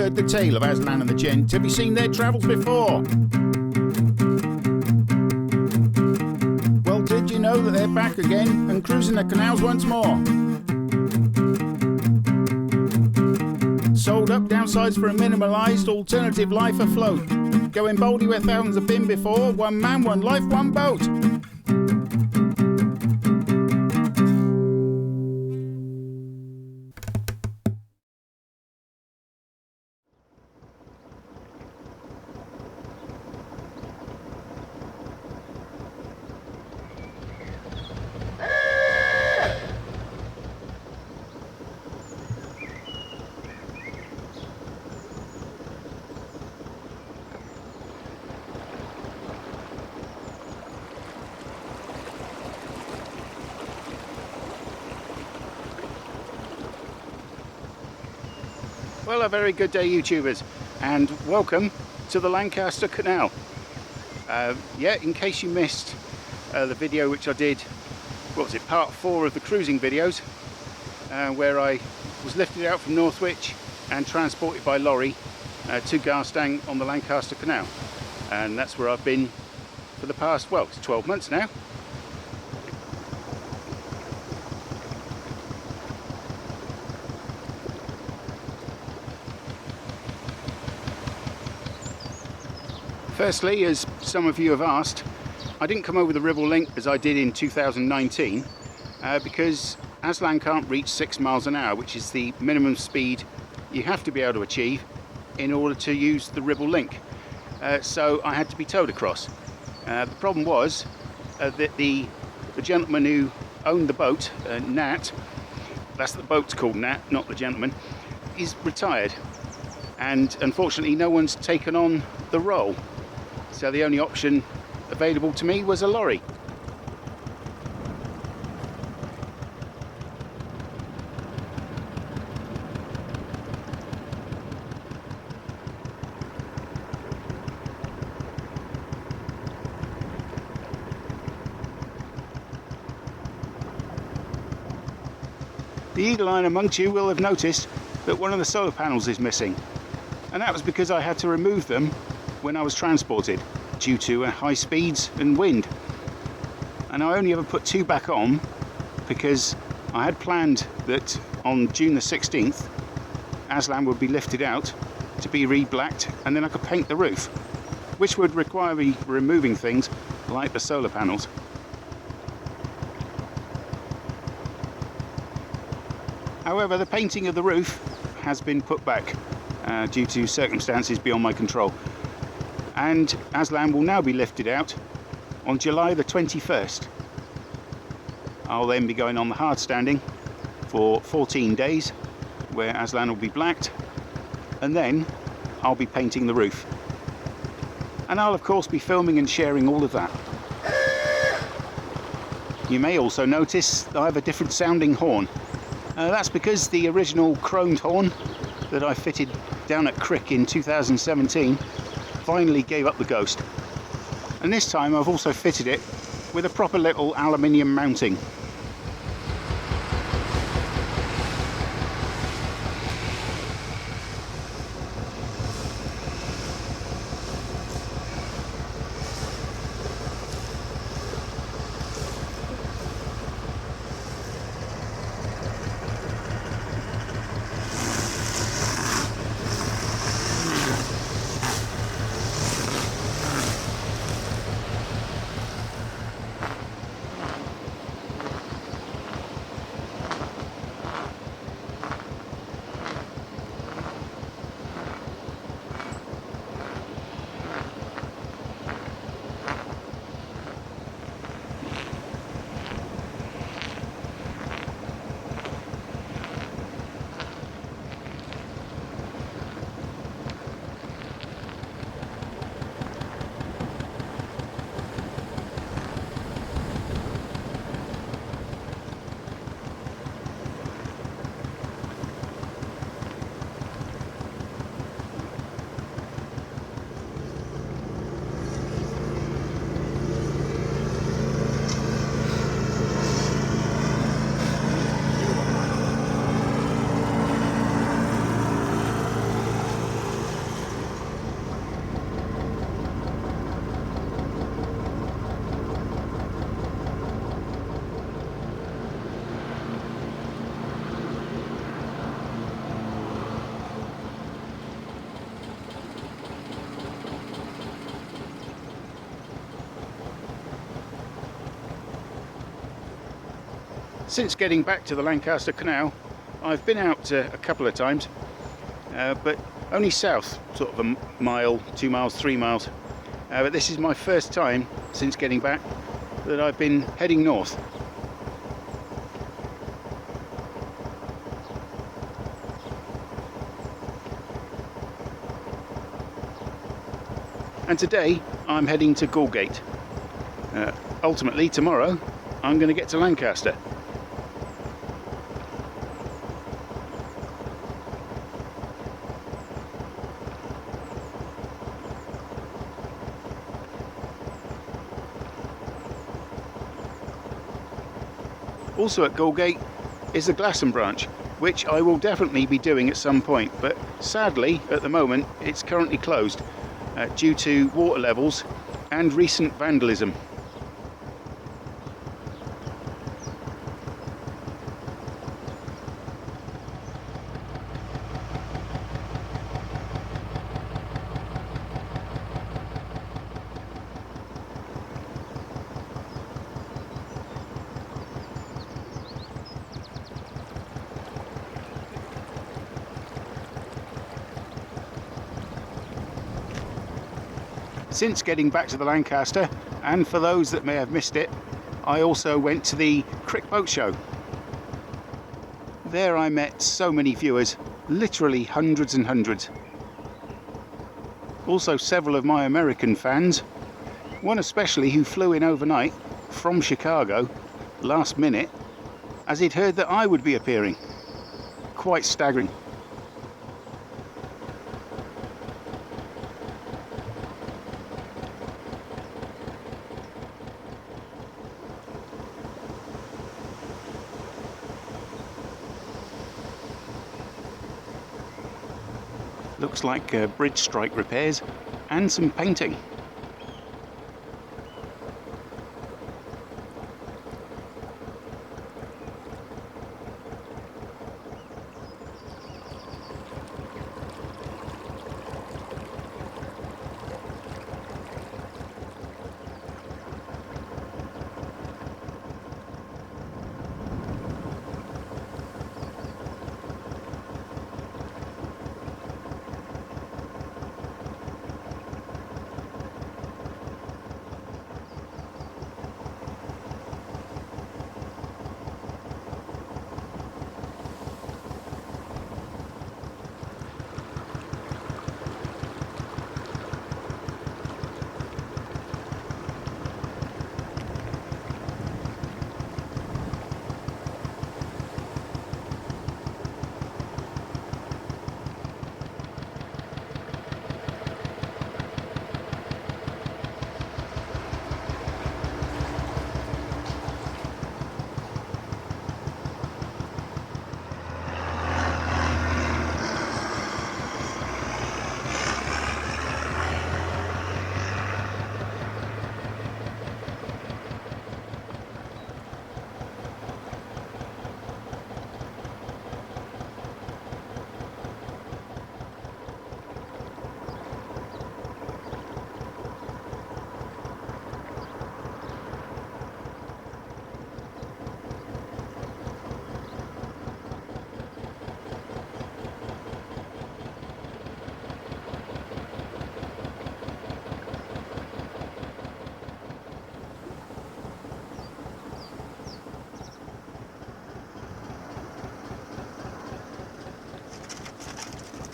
heard the tale of Aslan and the Gent? Have you seen their travels before? Well, did you know that they're back again and cruising the canals once more? Sold up downsides for a minimalised alternative life afloat. Going boldly where thousands have been before. One man, one life, one boat. Well, a very good day, YouTubers, and welcome to the Lancaster Canal. Yeah, in case you missed the video which I did, what was it, part 4 of the cruising videos, where I was lifted out from Northwich and transported by lorry to Garstang on the Lancaster Canal, and that's where I've been for the past, well, it's 12 months now. Firstly, as some of you have asked, I didn't come over the Ribble Link as I did in 2019 because Aslan can't reach 6 miles an hour, which is the minimum speed you have to be able to achieve in order to use the Ribble Link. So I had to be towed across. The problem was that the gentleman who owned the boat, Nat, that's the boat's called Nat, not the gentleman, is retired, and unfortunately no one's taken on the role. So the only option available to me was a lorry. The eagle eye amongst you will have noticed that one of the solar panels is missing, and that was because I had to remove them when I was transported due to high speeds and wind, and I only ever put 2 back on because I had planned that on June the 16th Aslan would be lifted out to be re-blacked, and then I could paint the roof, which would require me removing things like the solar panels. However, the painting of the roof has been put back due to circumstances beyond my control, and Aslan will now be lifted out on July the 21st. I'll then be going on the hard standing for 14 days where Aslan will be blacked, and then I'll be painting the roof, and I'll of course be filming and sharing all of that. You may also notice that I have a different sounding horn. That's because the original chromed horn that I fitted down at Crick in 2017 finally gave up the ghost, and this time I've also fitted it with a proper little aluminium mounting. Since getting back to the Lancaster Canal, I've been out a couple of times, but only south, sort of a mile, 2 miles, 3 miles. But this is my first time since getting back that I've been heading north. And today I'm heading to Galgate. Ultimately tomorrow I'm going to get to Lancaster. Also at Galgate is the Glasson branch, which I will definitely be doing at some point, but sadly at the moment it's currently closed due to water levels and recent vandalism. Since getting back to the Lancaster, and for those that may have missed it, I also went to the Crick Boat Show. There I met so many viewers, literally hundreds and hundreds. Also several of my American fans, one especially who flew in overnight from Chicago last minute as he'd heard that I would be appearing. Quite staggering. Looks like bridge strike repairs and some painting.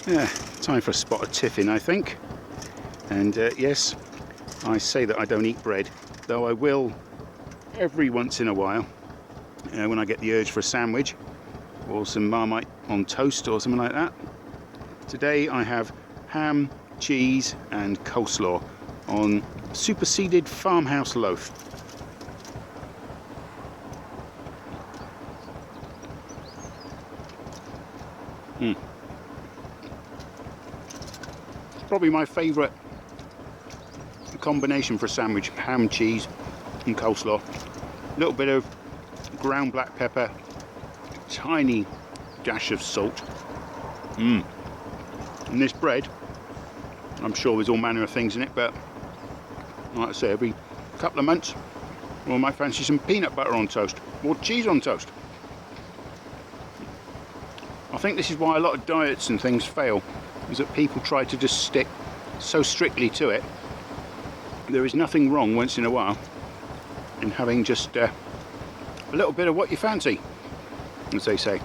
Yeah, time for a spot of tiffin, I think. And yes, I say that I don't eat bread, though I will every once in a while when I get the urge for a sandwich or some Marmite on toast or something like that. Today I have ham, cheese and coleslaw on superseded farmhouse loaf. Probably my favourite combination for a sandwich: ham, cheese and coleslaw. A little bit of ground black pepper, tiny dash of salt. And this bread, I'm sure there's all manner of things in it, but like I say, every couple of months I might fancy some peanut butter on toast or cheese on toast. think this is why a lot of diets and things fail, is that people try to just stick so strictly to it. There is nothing wrong once in a while in having just a little bit of what you fancy, as they say.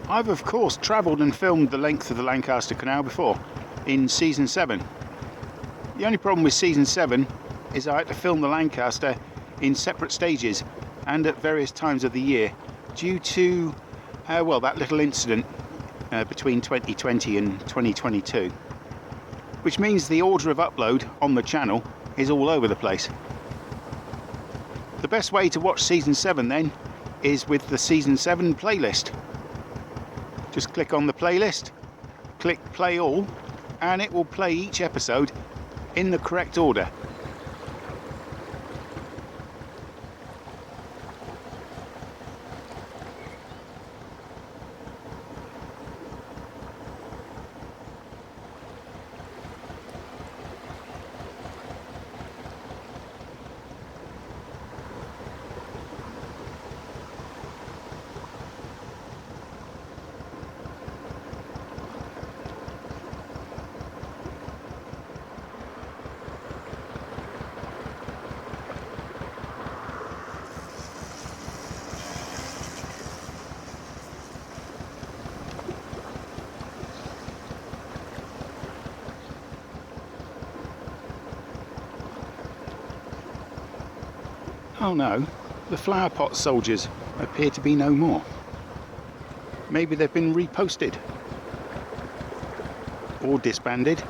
I've of course travelled and filmed the length of the Lancaster Canal before, in season 7. The only problem with season 7 is I had to film the Lancaster in separate stages and at various times of the year due to, well, that little incident between 2020 and 2022. Which means the order of upload on the channel is all over the place. The best way to watch season 7 then is with the season 7 playlist. Just click on the playlist, click play all, and it will play each episode in the correct order. Oh no, the flower pot soldiers appear to be no more. Maybe they've been reposted or disbanded.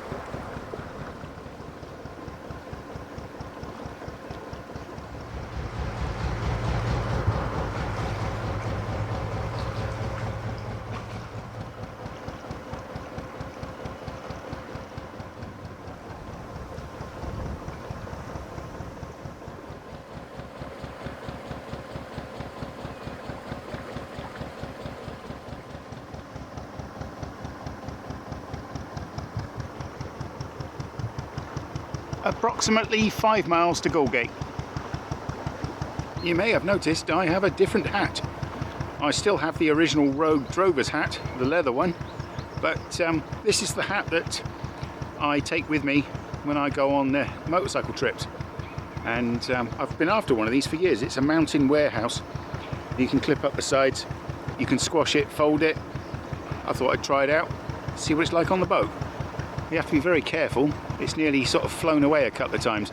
Approximately 5 miles to Galgate. You may have noticed I have a different hat. I still have the original Rogue Drover's hat, the leather one, but this is the hat that I take with me when I go on motorcycle trips. And I've been after one of these for years. It's a mountain warehouse. You can clip up the sides, you can squash it, fold it. I thought I'd try it out, see what it's like on the boat. You have to be very careful. It's nearly sort of flown away a couple of times.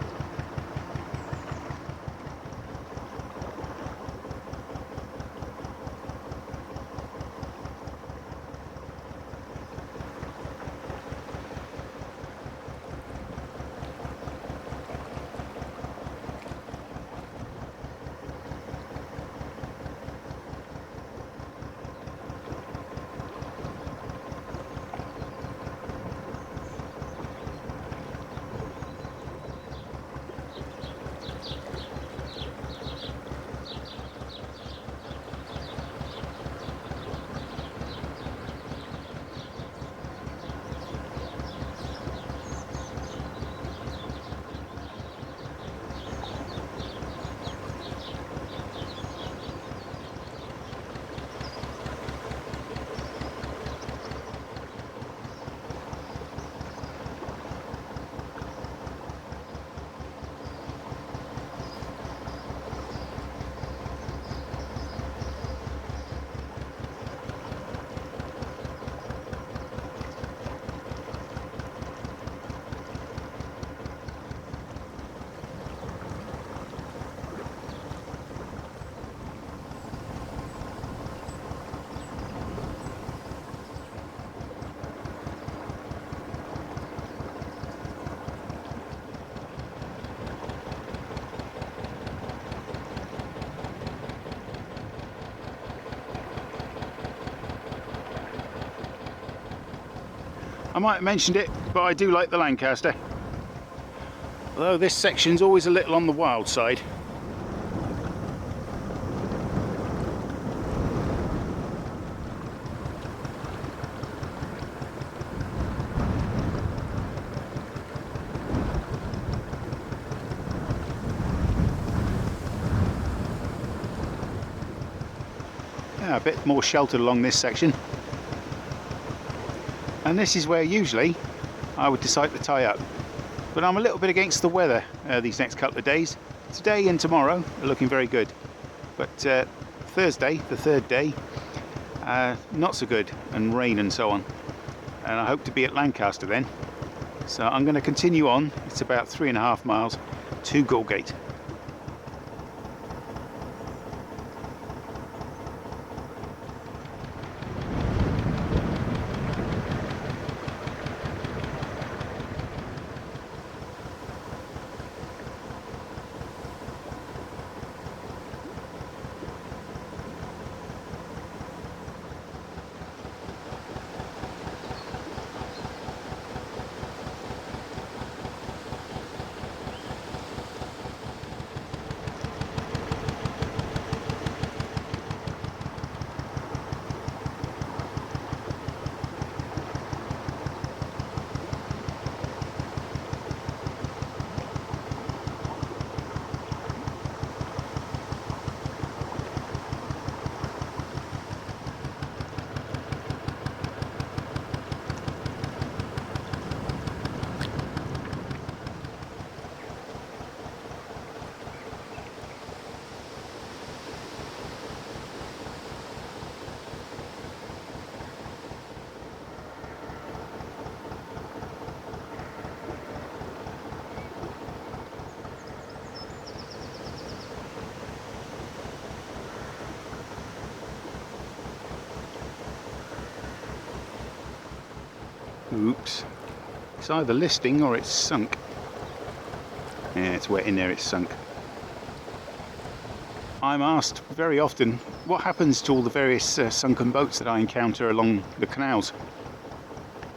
I might have mentioned it, but I do like the Lancaster. Although this section's always a little on the wild side. Yeah, a bit more sheltered along this section. And this is where usually I would decide to tie up. But I'm a little bit against the weather these next couple of days. Today and tomorrow are looking very good. But Thursday, the third day, not so good, and rain and so on. And I hope to be at Lancaster then. So I'm going to continue on. It's about 3.5 miles to Galgate. Oops. It's either listing or it's sunk. Yeah, it's wet in there, it's sunk. I'm asked very often what happens to all the various sunken boats that I encounter along the canals.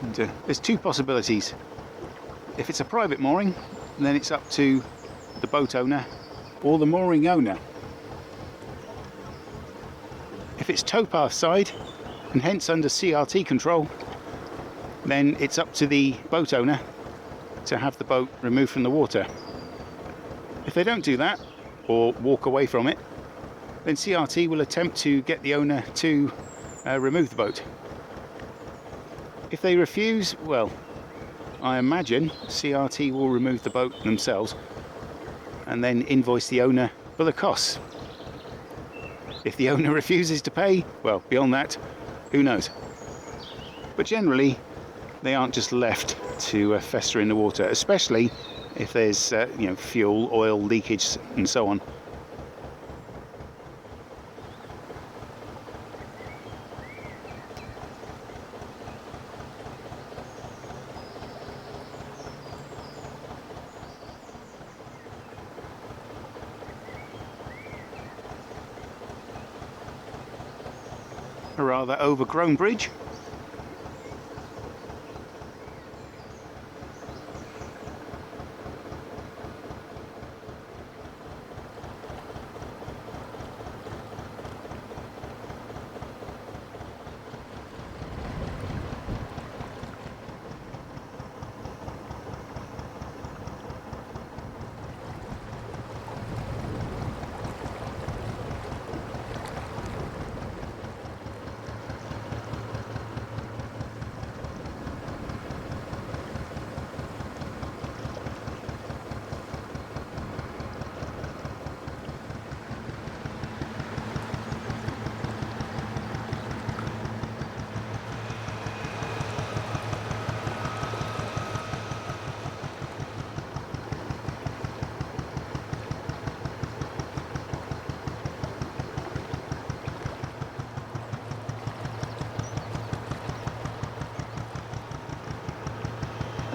And, there's two possibilities. If it's a private mooring, then it's up to the boat owner or the mooring owner. If it's towpath side, and hence under CRT control, then it's up to the boat owner to have the boat removed from the water. If they don't do that, or walk away from it, then CRT will attempt to get the owner to remove the boat. If they refuse, well, I imagine CRT will remove the boat themselves and then invoice the owner for the costs. If the owner refuses to pay, well, beyond that, who knows? But generally, they aren't just left to fester in the water, especially if there's fuel, oil leakage and so on. A rather overgrown bridge.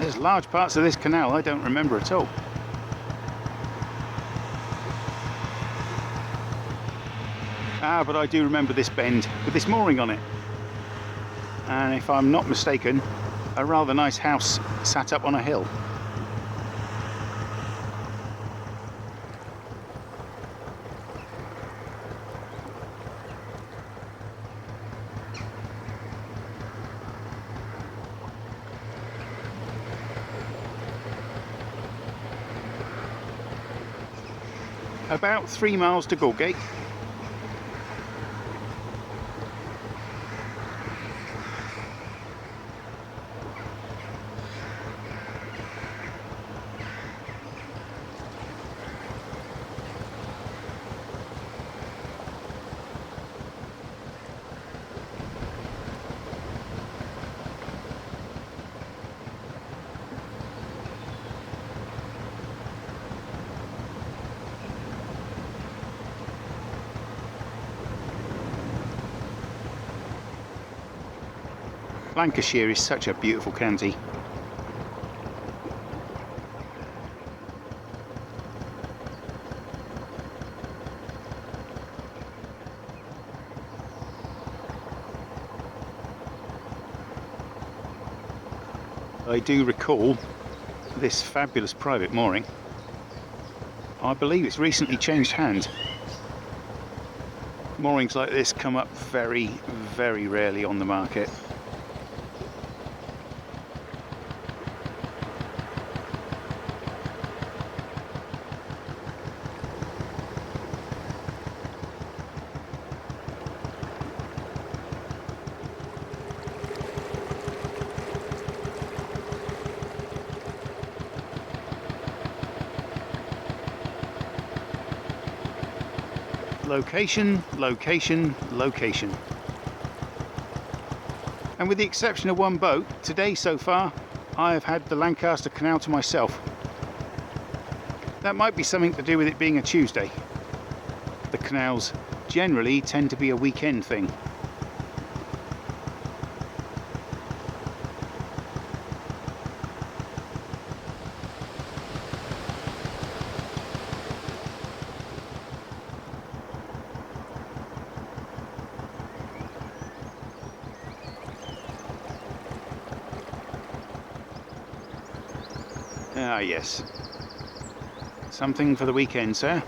There's large parts of this canal I don't remember at all. But I do remember this bend with this mooring on it. And if I'm not mistaken, a rather nice house sat up on a hill. About 3 miles to Galgate. Lancashire is such a beautiful county. I do recall this fabulous private mooring. I believe it's recently changed hands. Moorings like this come up very, very rarely on the market. Location, location, location. And with the exception of one boat, today so far, I have had the Lancaster Canal to myself. That might be something to do with it being a Tuesday. The canals generally tend to be a weekend thing. Ah, yes. Something for the weekend, sir.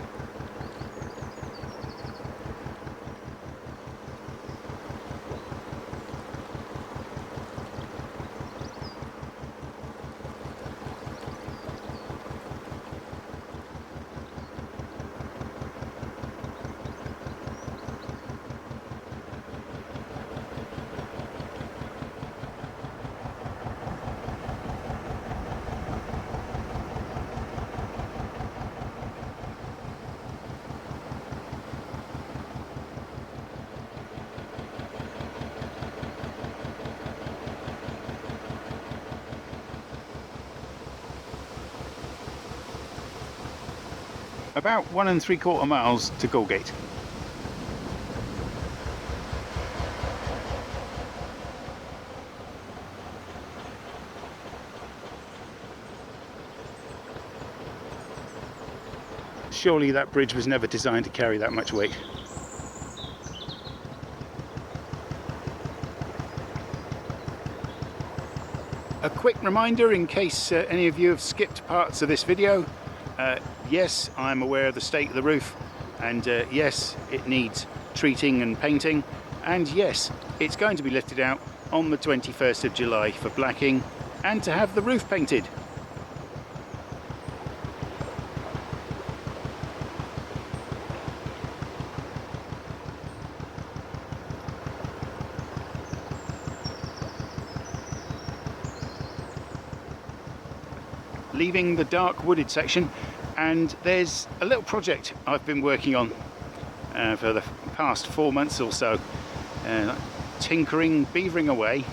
About 1 3/4 miles to Galgate. Surely that bridge was never designed to carry that much weight. A quick reminder in case any of you have skipped parts of this video. Yes, I'm aware of the state of the roof, and yes, it needs treating and painting, and yes, it's going to be lifted out on the 21st of July for blacking and to have the roof painted. Leaving the dark wooded section, and there's a little project I've been working on for the past 4 months or so, tinkering, beavering away.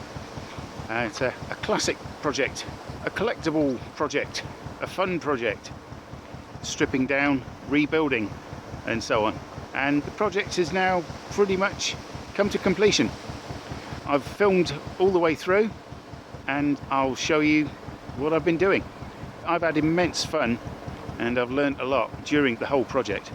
It's a classic project, a collectible project, a fun project, stripping down, rebuilding and so on, and the project has now pretty much come to completion. I've filmed all the way through and I'll show you what I've been doing. I've had immense fun and I've learned a lot during the whole project.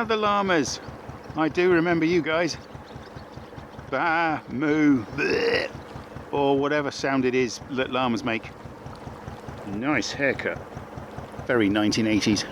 Ah, the llamas. I do remember you guys. Bah, moo, bleh, or whatever sound it is that llamas make. Nice haircut. Very 1980s.